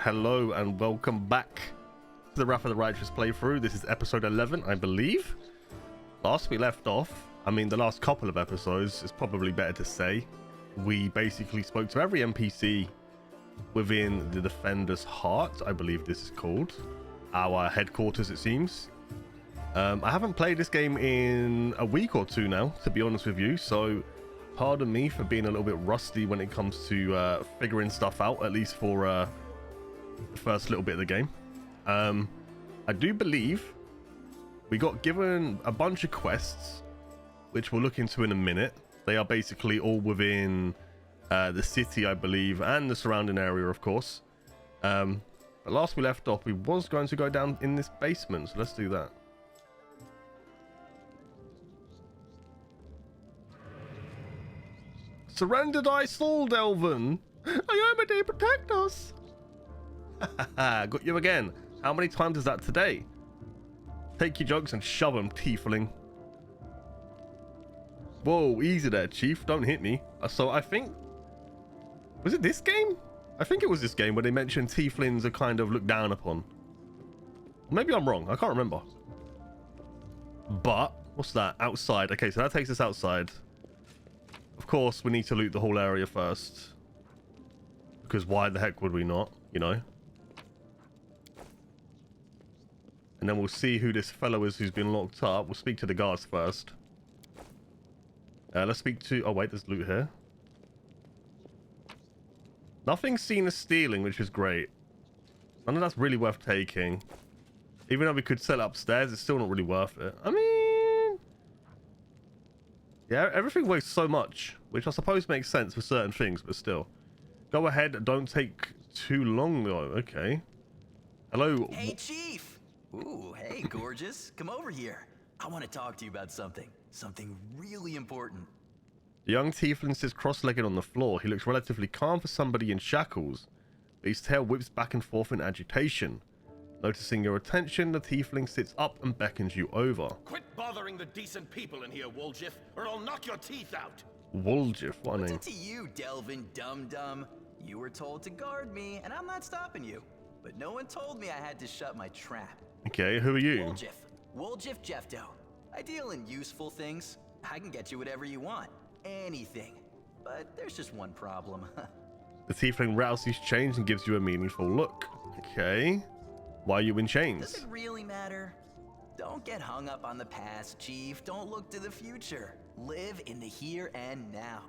Hello and welcome back to the Wrath of the Righteous playthrough. This is episode 11, I believe. Last we left off, I mean the last couple of episodes, is probably better to say, we basically spoke to every NPC within the Defender's Heart, I believe this is called. Our headquarters, it seems. I haven't played this game in a week or two now, to be honest with you, so pardon me for being a little bit rusty when it comes to figuring stuff out, at least for the first little bit of the game. I do believe we got given a bunch of quests, which we'll look into in a minute. They are basically all within the city, I believe, and the surrounding area, of course. But last we left off, we was going to go down in this basement, so let's do that. Surrender thy soul, Delvin! Iomade, protect us! Got you again. How many times is that today? Take your jugs and shove them, tiefling. Whoa, easy there, chief. Don't hit me. So I think... Was it this game? I think it was this game where they mentioned tieflings are kind of looked down upon. Maybe I'm wrong. I can't remember. But, what's that? Outside. Okay, so that takes us outside. Of course, we need to loot the whole area first. Because why the heck would we not, you know? And then we'll see who this fellow is who's been locked up. We'll speak to the guards first. Let's speak to... Oh, wait, there's loot here. Nothing's seen as stealing, which is great. None of that's really worth taking. Even though we could sell it upstairs, it's still not really worth it. I mean... Yeah, everything weighs so much, which I suppose makes sense for certain things, but still. Go ahead, don't take too long, though. Okay. Hello. Hey, Chief! Ooh, hey, gorgeous. Come over here. I want to talk to you about something. Something really important. The young tiefling sits cross-legged on the floor. He looks relatively calm for somebody in shackles, but his tail whips back and forth in agitation. Noticing your attention, the tiefling sits up and beckons you over. Quit bothering the decent people in here, Woljif, or I'll knock your teeth out. Woljif, what a name. What's it to you, Delvin Dum-Dum? You were told to guard me, and I'm not stopping you. But no one told me I had to shut my trap. Okay, who are you? Woljif Jeffdo. I deal in useful things. I can get you whatever you want. Anything. But there's just one problem. The tiefling rattles his chains and gives you a meaningful look. Okay. Why are you in chains? Does it really matter? Don't get hung up on the past, Chief. Don't look to the future. Live in the here and now.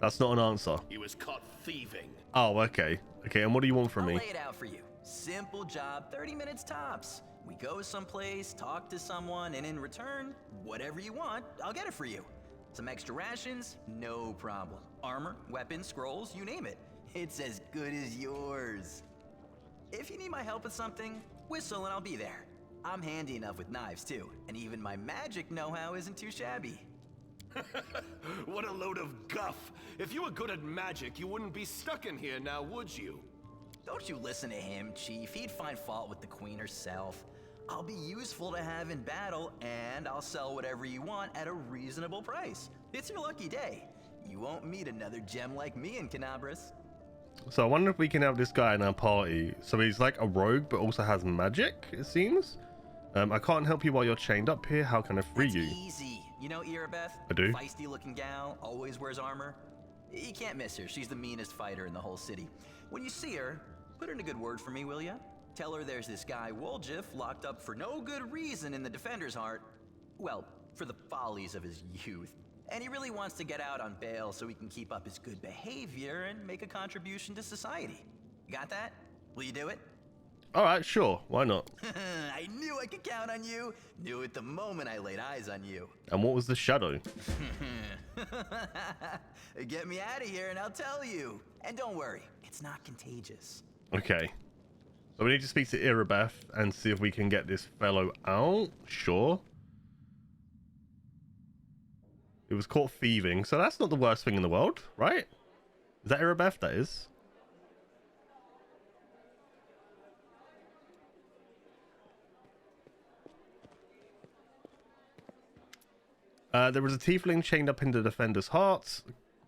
That's not an answer. He was caught thieving. Oh, okay. Okay, and what do you want from me? I'll lay it out for you. Simple job, 30 minutes tops. We go someplace, talk to someone, and in return, whatever you want, I'll get it for you. Some extra rations? No problem. Armor, weapons, scrolls, you name it. It's as good as yours. If you need my help with something, whistle and I'll be there. I'm handy enough with knives too, and even my magic know-how isn't too shabby. What a load of guff. If you were good at magic, you wouldn't be stuck in here now, would you? Don't you listen to him, Chief. He'd find fault with the Queen herself. I'll be useful to have in battle, and I'll sell whatever you want at a reasonable price. It's your lucky day. You won't meet another gem like me in Kenabras. So I wonder if we can have this guy in our party. So he's like a rogue, but also has magic, it seems. I can't help you while you're chained up here. How can I free you? Easy. You know Irabeth? I do. Feisty looking gal, always wears armor. You can't miss her. She's the meanest fighter in the whole city. When you see her, put in a good word for me, will ya? Tell her there's this guy, Woljif, locked up for no good reason in the Defender's Heart. Well, for the follies of his youth. And he really wants to get out on bail so he can keep up his good behavior and make a contribution to society. Got that? Will you do it? Alright, sure. Why not? I knew I could count on you. Knew it the moment I laid eyes on you. And what was the shadow? Get me out of here and I'll tell you. And don't worry, it's not contagious. Okay. So we need to speak to Irabeth and see if we can get this fellow out. Sure. It was caught thieving, so that's not the worst thing in the world, right? Is that Irabeth? That is. There was a tiefling chained up in the Defender's Heart.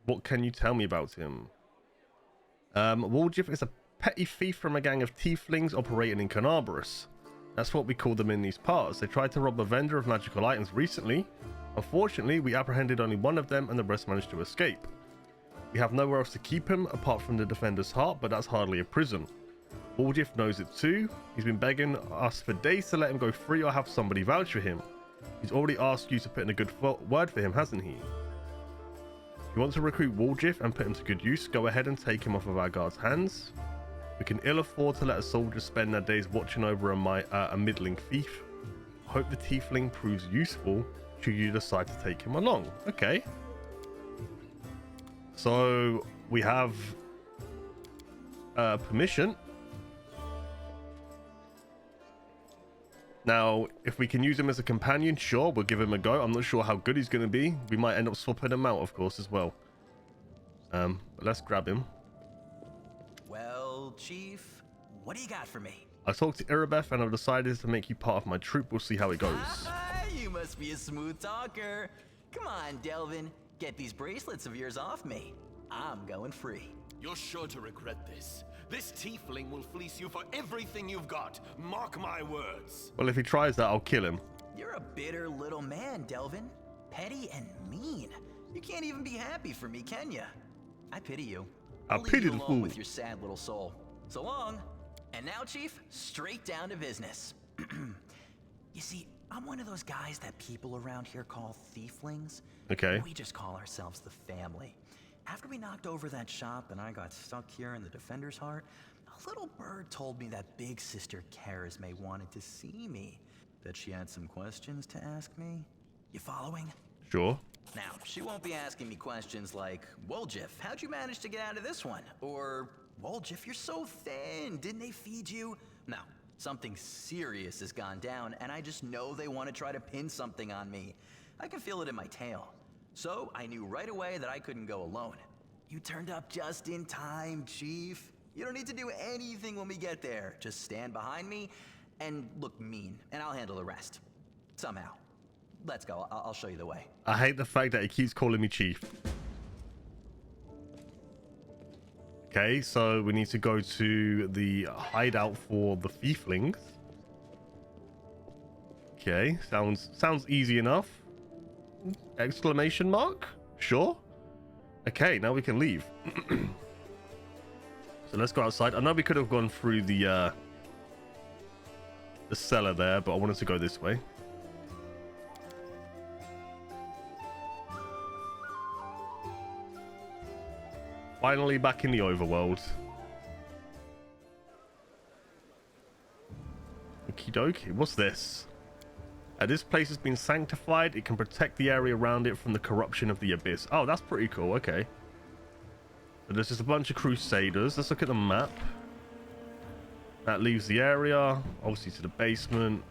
What can you tell me about him? Woljif is a petty thief from a gang of tieflings operating in Kenabras. That's what we call them in these parts. They tried to rob a vendor of magical items recently. Unfortunately, we apprehended only one of them and the rest managed to escape. We have nowhere else to keep him apart from the defender's heart, but that's hardly a prison. Woljif knows it too. He's been begging us for days to let him go free or have somebody vouch for him. He's already asked you to put in a good word for him, hasn't he? If you want to recruit Woljif and put him to good use, go ahead and take him off of our guards' hands. We can ill afford to let a soldier spend their days watching over a middling thief. Hope the tiefling proves useful should you decide to take him along. Okay. So we have permission. Now, if we can use him as a companion, sure, we'll give him a go. I'm not sure how good he's going to be. We might end up swapping him out, of course, as well. But let's grab him. Well, Chief, what do you got for me? I talked to Irabeth and I've decided to make you part of my troop. We'll see how it goes. You must be a smooth talker. Come on, Delvin. Get these bracelets of yours off me. I'm going free. You're sure to regret this. This tiefling will fleece you for everything you've got. Mark my words. Well, if he tries that, I'll kill him. You're a bitter little man, Delvin. Petty and mean. You can't even be happy for me, can you? I pity you. I I'll leave pity you the alone fool. with your sad little soul. So long. And now, Chief, straight down to business. You see, I'm one of those guys that people around here call thieflings. Okay. We just call ourselves the family. After we knocked over that shop and I got stuck here in the Defender's Heart, a little bird told me that big sister Charisme wanted to see me. That she had some questions to ask me. You following? Sure. Now, she won't be asking me questions like, Woljif, how'd you manage to get out of this one? Or, Woljif, you're so thin, didn't they feed you? No, something serious has gone down, and I just know they want to try to pin something on me. I can feel it in my tail. So, I knew right away that I couldn't go alone. You turned up just in time, Chief. You don't need to do anything when we get there. Just stand behind me and look mean, and I'll handle the rest. Somehow. Let's go. I'll show you the way. I hate the fact that he keeps calling me Chief. Okay, so we need to go to the hideout for the thieflings. Okay, sounds easy enough. Exclamation mark? Sure. Okay, now we can leave. So let's go outside. I know we could have gone through the cellar there, but I wanted to go this way. Finally back in the overworld. Okie dokie. What's this? This place has been sanctified. It can protect the area around it from the corruption of the abyss. Oh, that's pretty cool. Okay. So there's just a bunch of crusaders. Let's look at the map. That leaves the area. Obviously to the basement.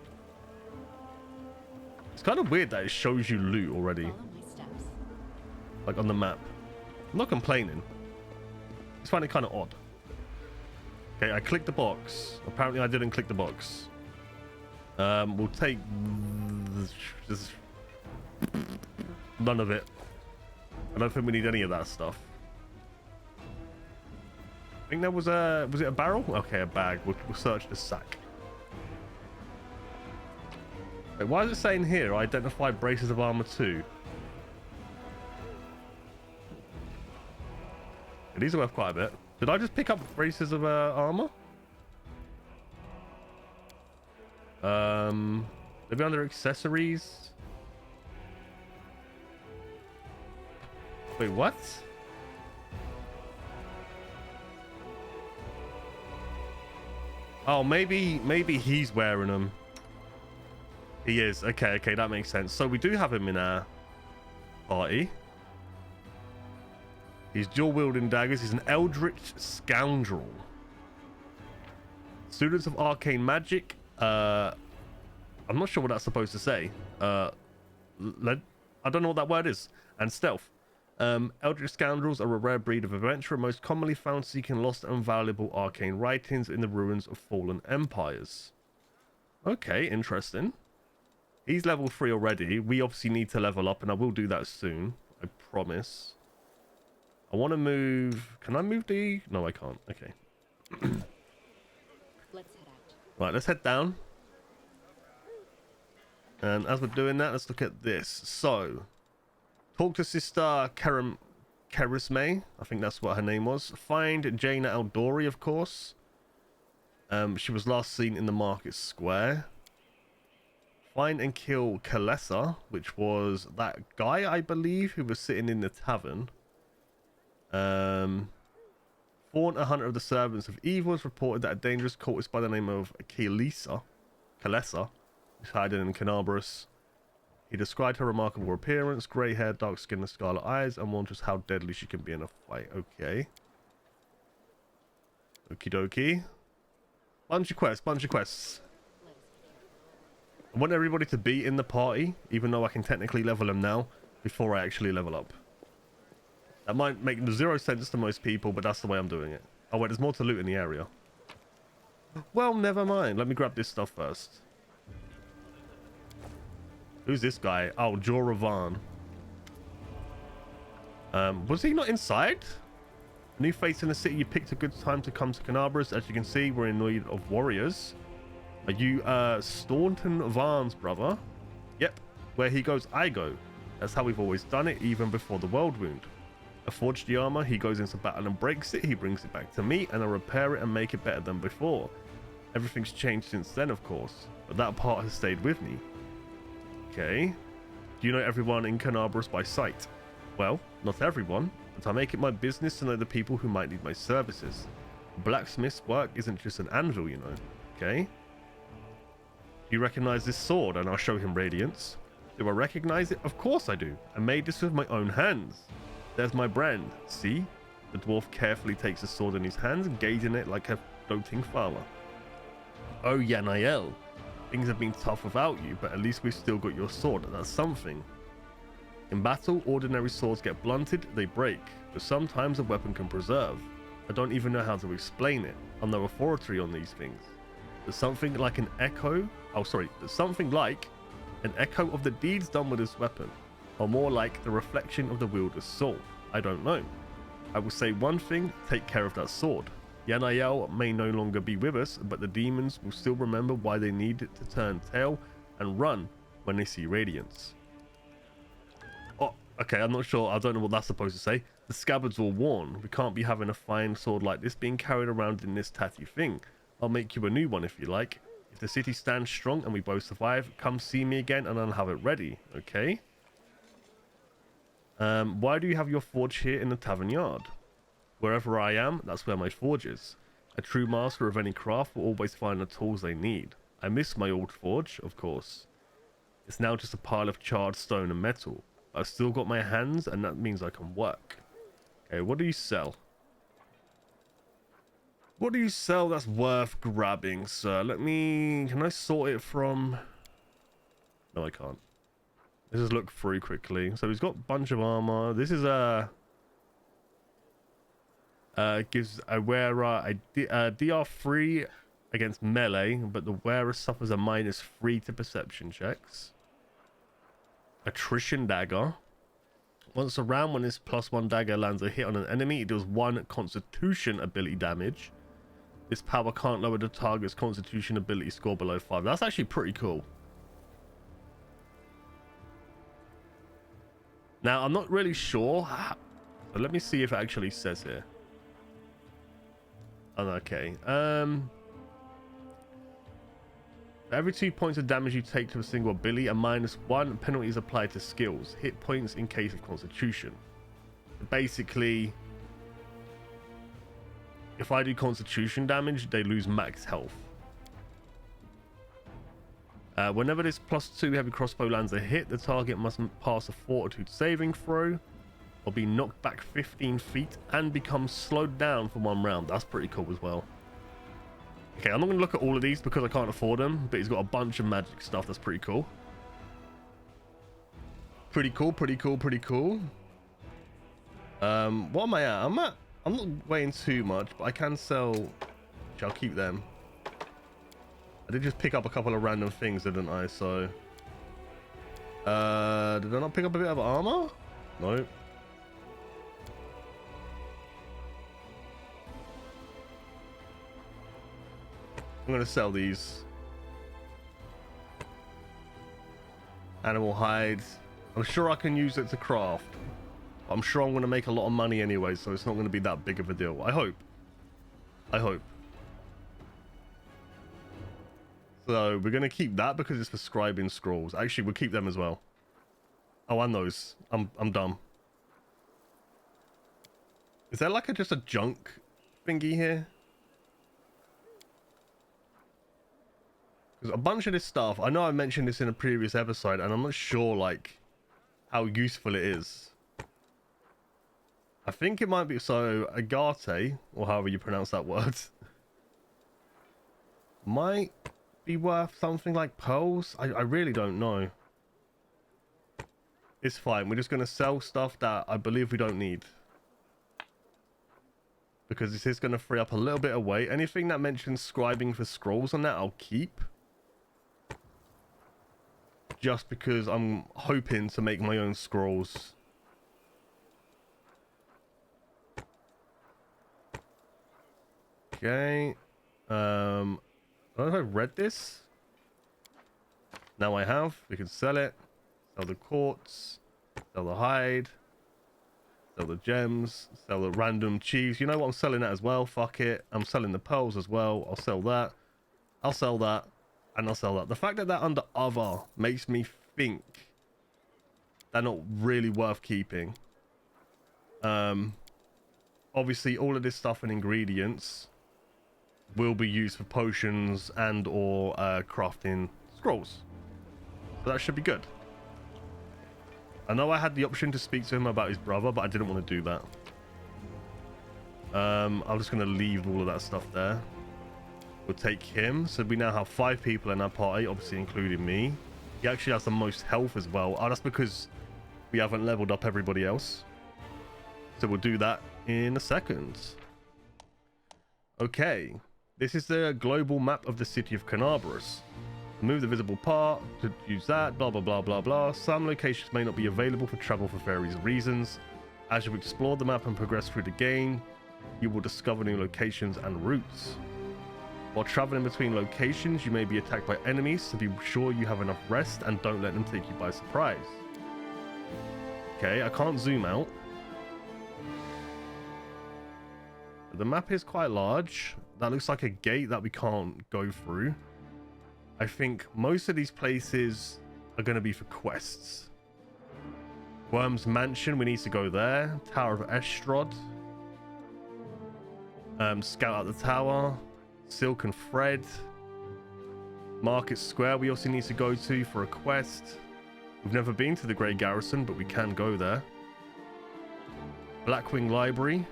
It's kind of weird that it shows you loot already. Like on the map. I'm not complaining. I just find it kind of odd. Okay, I clicked the box. Apparently I didn't click the box. We'll take this. None of it. I don't think we need any of that stuff. I think there was a... Was it a barrel? Okay, a bag. We'll search the sack. Wait, why is it saying here? Identify braces of armor 2. Yeah, these are worth quite a bit. Did I just pick up braces of armor? Maybe under accessories. Wait, what? Oh, maybe he's wearing them. He is. Okay, that makes sense. So we do have him in our party. He's dual wielding daggers. He's an Eldritch Scoundrel. Students of arcane magic. I'm not sure what that's supposed to say. I don't know what that word is. And stealth. Eldritch Scoundrels are a rare breed of adventurer, most commonly found seeking lost and valuable arcane writings in the ruins of fallen empires. Okay, interesting. He's level 3 already. We obviously need to level up, and I will do that soon. I promise. I want to move. Can I move the? No, I can't. Okay. Let's head out. Right, let's head down. And as we're doing that, let's look at this. So, talk to Sister Charisme. I think that's what her name was. Find Jaina Eldori, of course. She was last seen in the market square. Find and kill Kalesa, which was that guy, I believe, who was sitting in the tavern. Fawn, a hunter of the servants of evil, has reported that a dangerous cultist by the name of Kalesa, is hiding in Kenabras. He described her remarkable appearance, grey hair, dark skin, and scarlet eyes, and warned us how deadly she can be in a fight. Okay. Okie dokie. Bunch of quests. I want everybody to be in the party, even though I can technically level them now, before I actually level up. That might make zero sense to most people, but that's the way I'm doing it. Oh wait, there's more to loot in the area. Well, never mind. Let me grab this stuff first. Who's this guy? Oh, Joravan. Was he not inside? New face in the city. You picked a good time to come to Kenabras. As you can see, we're in need of warriors. Are you Staunton Varn's brother? Yep. Where he goes, I go. That's how we've always done it, even before the world wound. I forged the armor, he goes into battle and breaks it, he brings it back to me, and I repair it and make it better than before. Everything's changed since then, of course, but that part has stayed with me. Okay. Do you know everyone in Kenabras by sight? Well, not everyone, but I make it my business to know the people who might need my services. Blacksmith's work isn't just an anvil, you know. Okay. Do you recognize this sword? And I'll show him Radiance. Do I recognize it? Of course I do. I made this with my own hands. There's my brand. See? The dwarf carefully takes the sword in his hands, gazing it like a doting farmer. Oh, Yanael. Things have been tough without you, but at least we've still got your sword. That's something. In battle, ordinary swords get blunted, they break. But sometimes a weapon can preserve. I don't even know how to explain it. I'm no authority on these things. There's something like an echo. There's something like an echo of the deeds done with this weapon. Or more like the reflection of the wielder's soul. I don't know. I will say one thing, take care of that sword. Yanael may no longer be with us, but the demons will still remember why they need to turn tail and run when they see Radiance. Oh, okay, I'm not sure. I don't know what that's supposed to say. The scabbards will warn. We can't be having a fine sword like this being carried around in this tatty thing. I'll make you a new one if you like. If the city stands strong and we both survive, come see me again and I'll have it ready, okay? Why do you have your forge here in the tavern yard? Wherever I am, that's where my forge is. A true master of any craft will always find the tools they need. I miss my old forge, of course. It's now just a pile of charred stone and metal. I've still got my hands, and that means I can work. Okay, what do you sell? What do you sell that's worth grabbing, sir? Can I sort it from... No, I can't. Let's just look through quickly. So he's got a bunch of armor. This is gives a wearer a DR3 against melee, but the wearer suffers a -3 to perception checks. Attrition dagger. Once a round, when this +1 dagger lands a hit on an enemy, it deals 1 constitution ability damage. This power can't lower the target's constitution ability score below 5. That's actually pretty cool. Now, I'm not really sure. But let me see if it actually says here. Oh, okay. Every 2 points of damage you take to a single ability, a -1 penalty is applied to skills. Hit points in case of constitution. Basically, if I do constitution damage, they lose max health. Whenever this +2 heavy crossbow lands a hit, the target must pass a fortitude saving throw or be knocked back 15 feet and become slowed down for 1 round. That's pretty cool as well. Okay, I'm not going to look at all of these because I can't afford them, but he's got a bunch of magic stuff that's pretty cool. Pretty cool. What am I at? I'm not weighing too much, but I can sell... I'll keep them. I did just pick up a couple of random things, didn't I? So... did I not pick up a bit of armor? No. I'm going to sell these. Animal hide. I'm sure I can use it to craft. I'm sure I'm going to make a lot of money anyway, so it's not going to be that big of a deal. I hope. I hope. So we're going to keep that because it's for scribing scrolls. Actually, we'll keep them as well. Oh, and those. I'm dumb. Is there like just a junk thingy here? Because a bunch of this stuff, I know I mentioned this in a previous episode, and I'm not sure like how useful it is. I think it might be, so agate, or however you pronounce that word, might be worth something like pearls. I really don't know. It's fine. We're just going to sell stuff that I believe we don't need. Because this is going to free up a little bit of weight. Anything that mentions scribing for scrolls on that, I'll keep. Just because I'm hoping to make my own scrolls. Okay. I don't know if I've read this. Now I have. We can sell it. Sell the quartz. Sell the hide. Sell the gems. Sell the random cheese. You know what? I'm selling that as well. Fuck it. I'm selling the pearls as well. I'll sell that. I'll sell that. And I'll sell that. The fact that they're under other makes me think they're not really worth keeping. Obviously, all of this stuff and ingredients will be used for potions and or crafting scrolls. So that should be good. I know I had the option to speak to him about his brother, but I didn't want to do that. I'm just going to leave all of that stuff there. We'll take him. So we now have 5 people in our party, obviously including me. He actually has the most health as well. Oh, that's because we haven't leveled up everybody else. So we'll do that in a second. Okay. This is the global map of the city of Kenabras. Move the visible part to use that, blah, blah, blah, blah, blah. Some locations may not be available for travel for various reasons. As you explore the map and progress through the game, you will discover new locations and routes. While traveling between locations, you may be attacked by enemies, so be sure you have enough rest and don't let them take you by surprise. Okay, I can't zoom out. The map is quite large. That looks like a gate that we can't go through. I think most of these places are going to be for quests. Worm's Mansion, we need to go there. Tower of Estrod. Scout out the tower. Silk and Thread. Market Square we also need to go to for a quest. We've never been to the Grey Garrison, but we can go there. Blackwing Library.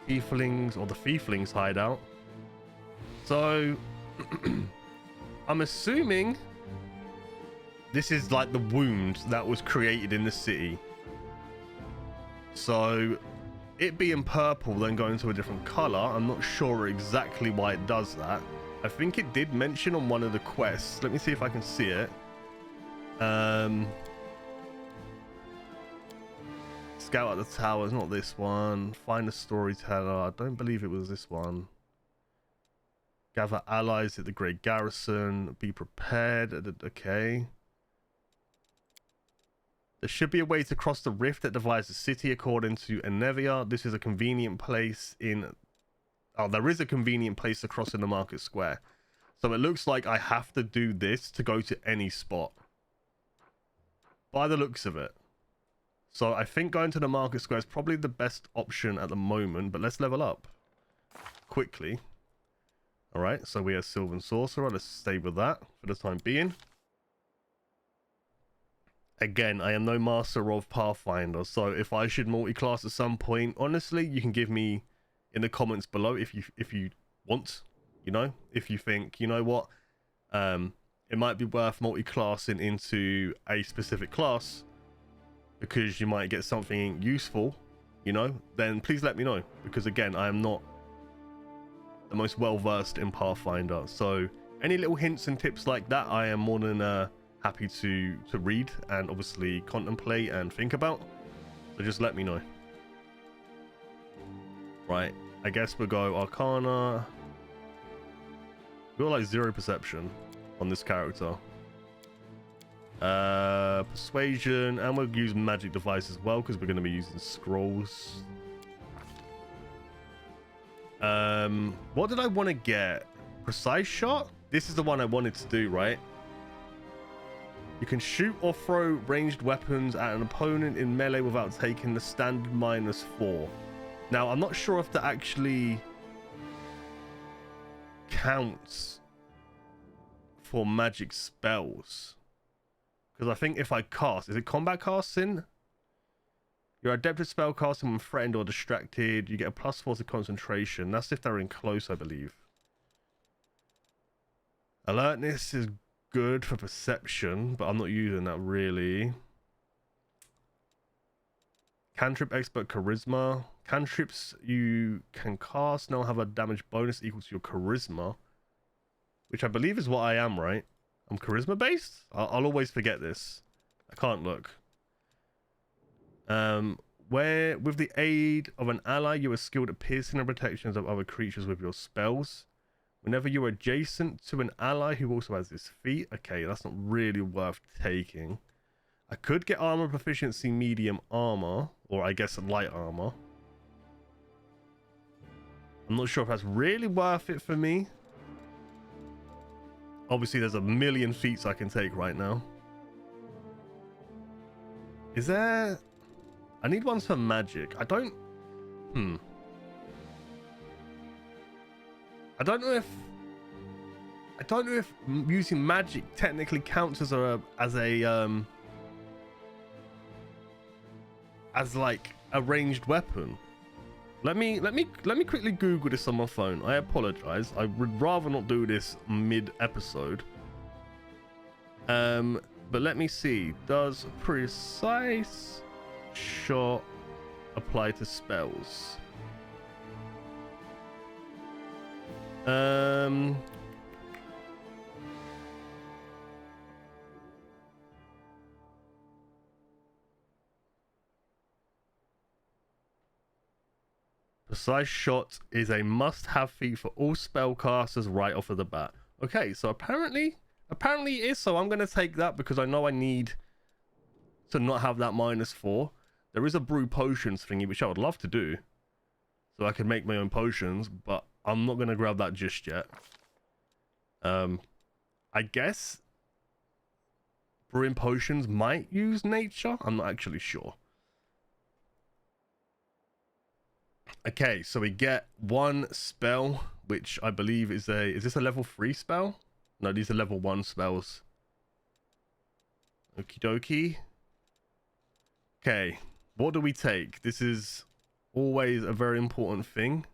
Thieflings, or the Thieflings hideout. So I'm assuming this is like the wound that was created in the city. So it being purple then going to a different color, I'm not sure exactly why it does that. I think it did mention on one of the quests. Let me see if I can see it. Scout out the towers, not this one. Find a storyteller. I don't believe it was this one. Gather allies at the Great Garrison. Be prepared. Okay. There should be a way to cross the rift that divides the city according to Enevia. This is a convenient place in... Oh, there is a convenient place to cross in the market square. So it looks like I have to do this to go to any spot. By the looks of it. So I think going to the market square is probably the best option at the moment. But let's level up quickly. Alright, so we have Sylvan Sorcerer. Let's stay with that for the time being. Again, I am no master of Pathfinder, so if I should multi-class at some point, honestly, you can give me in the comments below if you want, you know, if you think, you know what, it might be worth multi-classing into a specific class because you might get something useful, you know, then please let me know, because again, I am not the most well-versed in Pathfinder, so any little hints and tips like that, I am more than happy to read and obviously contemplate and think about. So just let me know. Right, I guess we'll go Arcana. We got like 0 perception on this character. Persuasion, and we'll use magic device as well because we're going to be using scrolls. What did I want to get? Precise shot? This is the one I wanted to do, right? You can shoot or throw ranged weapons at an opponent in melee without taking the standard -4. Now, I'm not sure if that actually counts for magic spells. Because I think if I cast, is it combat casting? You're adept at spell casting when threatened or distracted. You get a +4 to concentration. That's if they're in close, I believe. Alertness is good for perception, but I'm not using that really. Cantrip expert charisma. Cantrips you can cast now have a damage bonus equal to your charisma, which I believe is what I am, right? I'm charisma based? I'll always forget this. I can't look. Where with the aid of an ally, you are skilled at piercing and protections of other creatures with your spells. Whenever you're adjacent to an ally who also has this feat. Okay, that's not really worth taking. I could get armor proficiency medium armor, or I guess light armor. I'm not sure if that's really worth it for me. Obviously, there's a million feats I can take right now. Is there... I need ones for magic. I don't... I don't know if using magic technically counts as like a ranged weapon. Let me quickly Google this on my phone. I apologize. I would rather not do this mid-episode. But let me see. Does precise shot apply to spells? Precise shot is a must-have feat for all spellcasters right off of the bat. Okay, so apparently it is. So I'm going to take that because I know I need to not have that -4. There is a brew potions thingy, which I would love to do, so I can make my own potions, but I'm not going to grab that just yet. I guess brewing potions might use nature. I'm not actually sure. Okay, so we get one spell, which I believe is this a level 3 spell? No, these are level 1 spells. Okie dokie. Okay, what do we take? This is always a very important thing.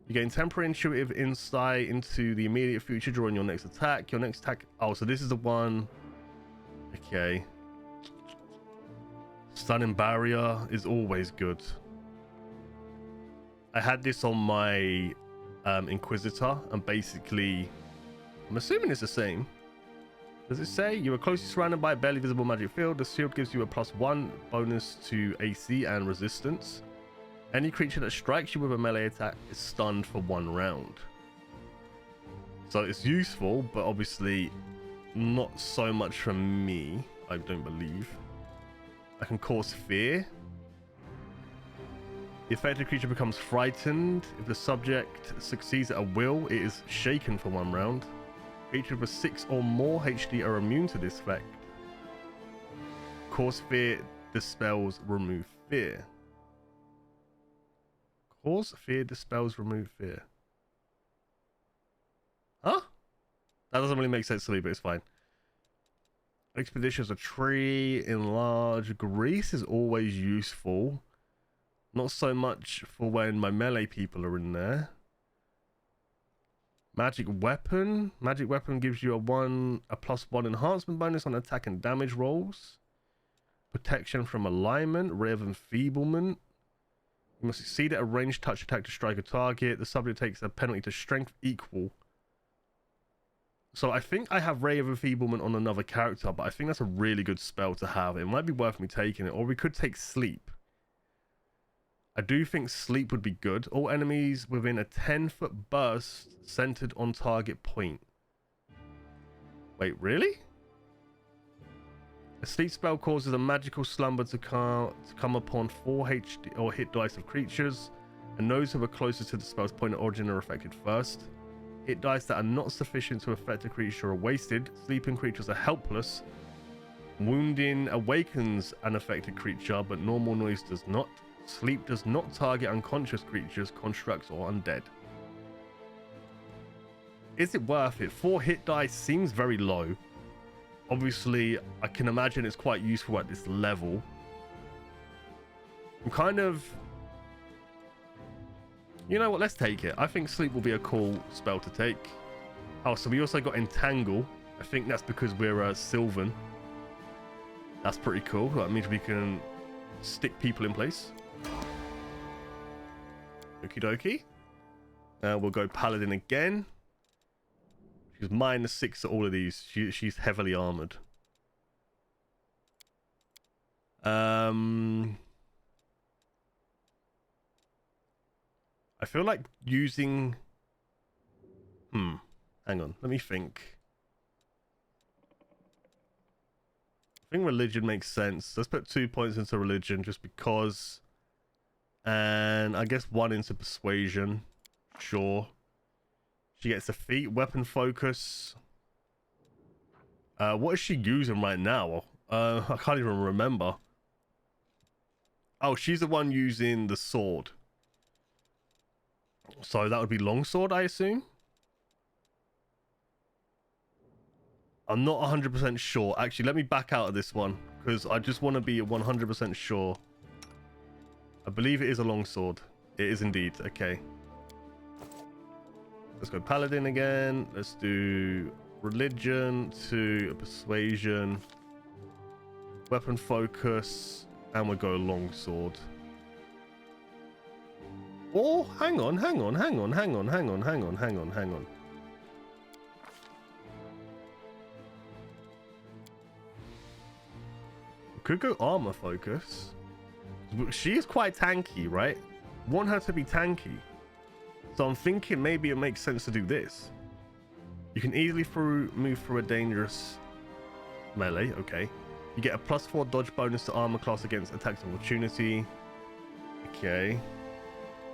You gain temporary intuitive insight into the immediate future during your next attack. Your next attack... Oh, so this is the one... Okay. Stunning barrier is always good. I had this on my Inquisitor, and basically... I'm assuming it's the same. Does it say you are closely surrounded by a barely visible magic field? The shield gives you a +1 bonus to AC and resistance. Any creature that strikes you with a melee attack is stunned for 1 round. So it's useful, but obviously not so much for me, I don't believe. I can cause fear. The affected creature becomes frightened. If the subject succeeds at a will, it is shaken for 1 round. Creatures with 6 or more HD are immune to this effect. Cause fear dispels remove fear. Cause fear dispels remove fear. Huh? That doesn't really make sense to me, but it's fine. Expeditions, a tree, enlarge. Grease is always useful. Not so much for when my melee people are in there. Magic weapon. Magic weapon gives you a +1 enhancement bonus on attack and damage rolls. Protection from alignment, rare of enfeeblement. You must succeed at a ranged touch attack to strike a target. The subject takes a penalty to strength equal. So I think I have Ray of Enfeeblement on another character, but I think that's a really good spell to have. It might be worth me taking it, or we could take Sleep. I do think sleep would be good. All enemies within a 10-foot burst centered on target point. Wait, really? A sleep spell causes a magical slumber to come upon 4 HD or hit dice of creatures, and those who are closest to the spell's point of origin are affected first. Hit dice that are not sufficient to affect a creature are wasted. Sleeping creatures are helpless. Wounding awakens an affected creature, but normal noise does not. Sleep does not target unconscious creatures, constructs, or undead. Is it worth it? 4 hit dice seems very low. Obviously, I can imagine it's quite useful at this level. I'm kind of... You know what? Let's take it. I think sleep will be a cool spell to take. Oh, so we also got Entangle. I think that's because we're Sylvan. That's pretty cool. That means we can stick people in place. Okie dokie. We'll go Paladin again. She's -6 to all of these. She's heavily armored. I feel like using... hang on. Let me think. I think religion makes sense. Let's put 2 points into religion just because. And I guess 1 into persuasion. Sure. She gets a feat. Weapon focus. What is she using right now? I can't even remember. Oh, she's the one using the sword. So that would be longsword, I assume. I'm not 100% sure. Actually, let me back out of this one because I just want to be 100% sure. I believe it is a longsword. It is indeed. Okay. Let's go Paladin again. Let's do religion to persuasion. Weapon focus. And we'll go longsword. Oh, hang on. Could go armor focus. She is quite tanky, right? Want her to be tanky. So I'm thinking maybe it makes sense to do this. You can easily move through a dangerous melee. Okay. You get a +4 dodge bonus to armor class against attacks of opportunity. Okay.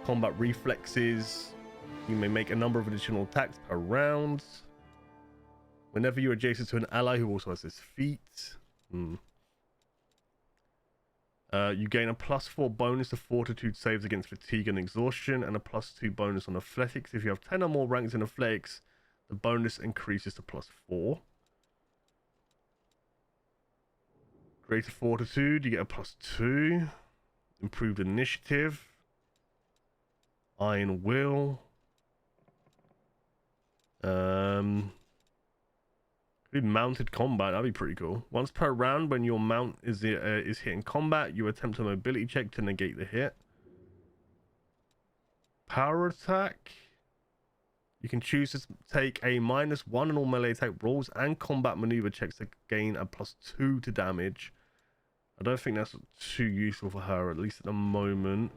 Combat reflexes. You may make a number of additional attacks per round. Whenever you're adjacent to an ally who also has this feat. You gain a +4 bonus to fortitude saves against fatigue and exhaustion, and a +2 bonus on athletics. If you have 10 or more ranks in athletics, the bonus increases to +4. Greater fortitude, you get a +2. Improved initiative. Iron will. Mounted combat, that'd be pretty cool. Once per round, when your mount is hitting combat, you attempt a mobility check to negate the hit. Power attack. You can choose to take a -1 on all melee attack rolls and combat maneuver checks to gain a +2 to damage. I don't think that's too useful for her, at least at the moment.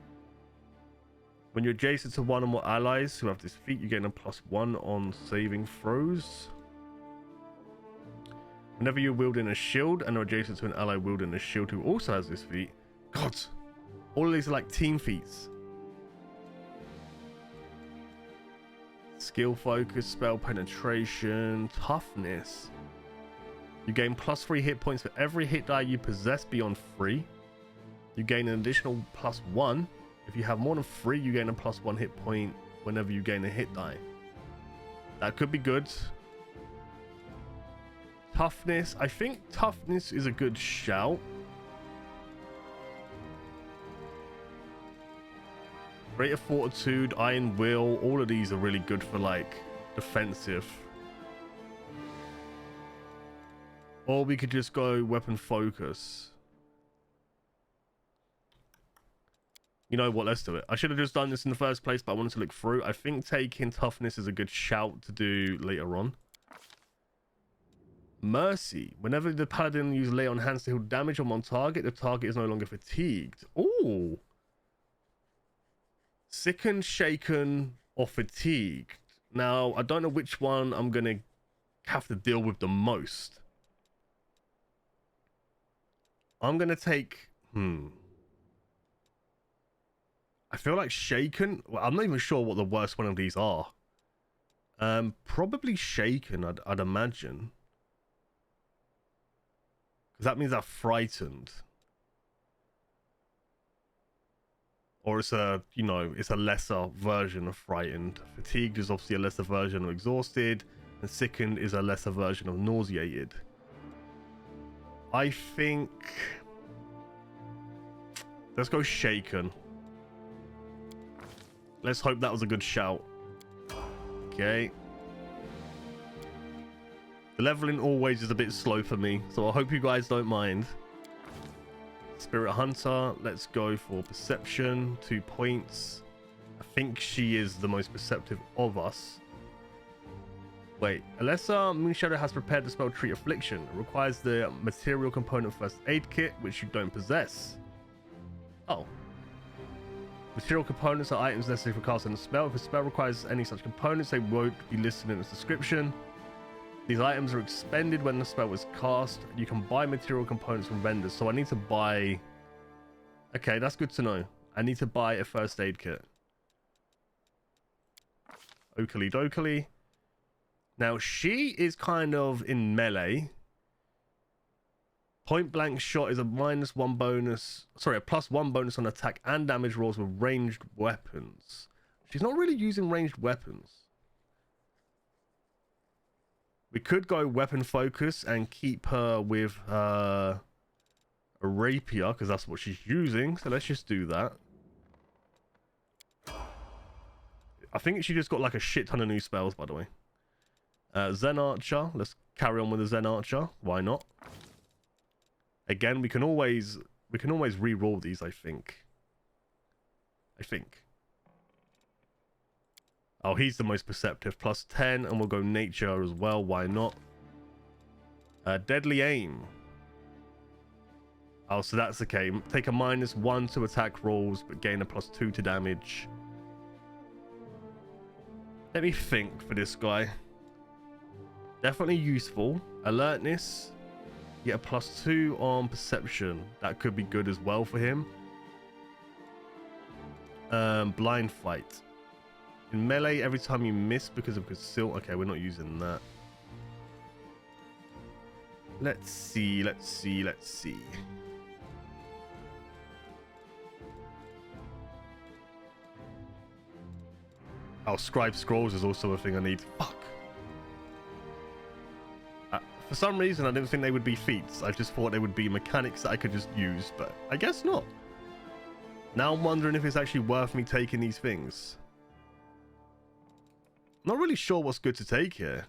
When you're adjacent to 1 or more allies who have this feat, you gain a +1 on saving throws. Whenever you're wielding a shield and are adjacent to an ally wielding a shield who also has this feat. God, all of these are like team feats. Skill focus, spell penetration, toughness. You gain +3 hit points for every hit die you possess beyond 3. You gain an additional +1. If you have more than 3, you gain a +1 hit point whenever you gain a hit die. That could be good. Toughness. I think toughness is a good shout. Greater fortitude, iron will, all of these are really good for like defensive. Or we could just go weapon focus. You know what, let's do it. I should have just done this in the first place, but I wanted to look through. I think taking toughness is a good shout to do later on. Mercy. Whenever the paladin uses lay on hands to heal damage on one target, the target is no longer fatigued. Ooh. Sickened, shaken, or fatigued. Now, I don't know which one I'm going to have to deal with the most. I'm going to take... I feel like shaken. Well, I'm not even sure what the worst one of these are. Probably shaken, I'd imagine. Because that means I'm frightened. Or it's a, you know, it's a lesser version of frightened. Fatigued is obviously a lesser version of exhausted. And sickened is a lesser version of nauseated. I think... let's go shaken. Let's hope that was a good shout. Okay. The leveling always is a bit slow for me, so I hope you guys don't mind. Spirit Hunter, let's go for perception, 2 points. I think she is the most perceptive of us. Wait, unless Moon Shadow has prepared the spell Treat Affliction, it requires the material component first aid kit, which you don't possess. Oh. Material components are items necessary for casting a spell. If a spell requires any such components, they won't be listed in its description. These items are expended when the spell was cast. You can buy material components from vendors. So I need to buy... okay, that's good to know. I need to buy a first aid kit. Oakley dokely. Now, she is kind of in melee. Point blank shot is a -1 bonus. Sorry, a +1 bonus on attack and damage rolls with ranged weapons. She's not really using ranged weapons. We could go weapon focus and keep her with a rapier because that's what she's using. So let's just do that. I think she just got like a shit ton of new spells, by the way. Zen Archer. Let's carry on with the Zen Archer. Why not? Again, we can always re-roll these, I think. Oh, he's the most perceptive. +10, and we'll go nature as well. Why not? Deadly aim. Oh, so that's okay. Take a -1 to attack rolls, but gain a +2 to damage. Let me think for this guy. Definitely useful. Alertness. Get a +2 on perception. That could be good as well for him. Blind fight. In melee, every time you miss because of conceal. Okay, we're not using that. Let's see. Oh, scribe scrolls is also a thing I need. Fuck. For some reason, I didn't think they would be feats. I just thought they would be mechanics that I could just use, but I guess not. Now I'm wondering if it's actually worth me taking these things. Not really sure what's good to take here.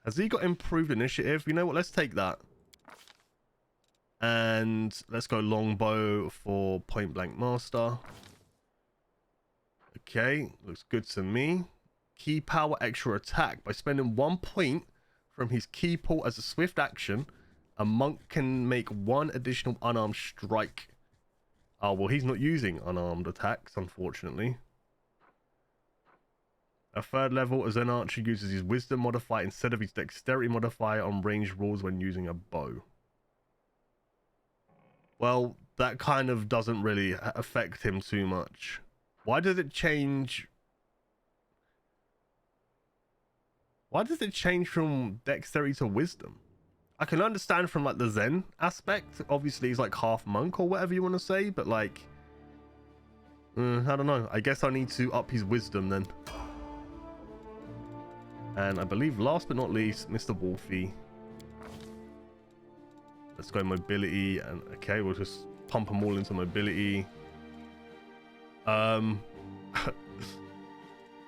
Has he got improved initiative? You know what? Let's take that. And let's go longbow for point blank master. Okay, looks good to me. Key power extra attack. By spending 1 point from his key pool as a swift action, a monk can make 1 additional unarmed strike. Oh, well, he's not using unarmed attacks, unfortunately. A 3rd level, a Zen Archer uses his wisdom modifier instead of his dexterity modifier on ranged rolls when using a bow. Well, that kind of doesn't really affect him too much. Why does it change? Why does it change from dexterity to wisdom? I can understand from like the Zen aspect. Obviously, he's like half monk or whatever you want to say, but like, I don't know. I guess I need to up his wisdom then. And I believe last but not least, Mr. Wolfie. Let's go mobility, and okay, we'll just pump them all into mobility. Armor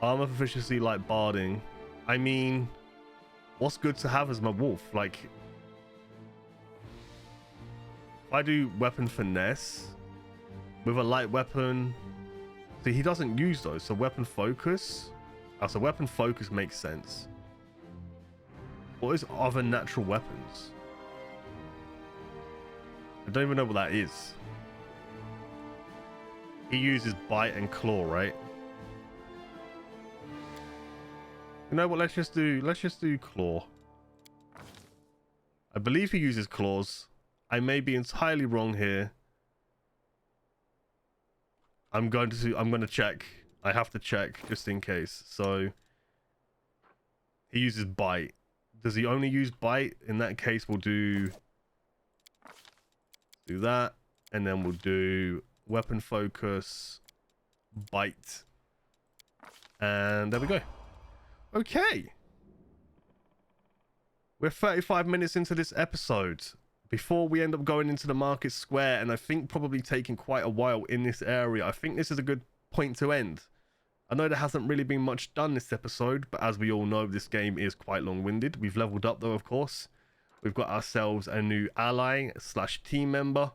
proficiency like barding. I mean, what's good to have as my wolf? Like, if I do weapon finesse with a light weapon, see, he doesn't use those. So weapon focus. Oh, so weapon focus makes sense. What is other natural weapons? I don't even know what that is. He uses bite and claw, right? You know what? Let's just do claw. I believe he uses claws. I may be entirely wrong here. I'm going to check. I have to check just in case. So he uses bite. Does he only use bite? In that case, we'll do that, and then we'll do weapon focus, bite, and there we go. Okay. We're 35 minutes into this episode. Before we end up going into the market square, and I think probably taking quite a while in this area, I think this is a good point to end. I know there hasn't really been much done this episode, but as we all know, this game is quite long-winded. We've leveled up though, of course. We've got ourselves a new ally / team member.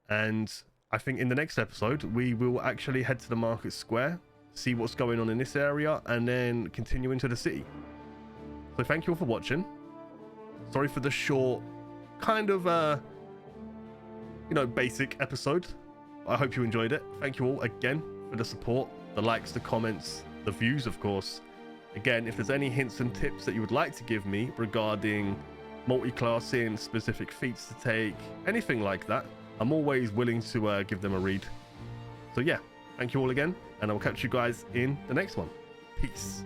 And I think in the next episode, we will actually head to the market square, see what's going on in this area, and then continue into the city. So thank you all for watching. Sorry for the short, kind of, basic episode. I hope you enjoyed it. Thank you all again for the support, the likes, the comments, the views, of course. Again, if there's any hints and tips that you would like to give me regarding multi-classing, specific feats to take, anything like that, I'm always willing to give them a read. So yeah, thank you all again, and I'll catch you guys in the next one. Peace.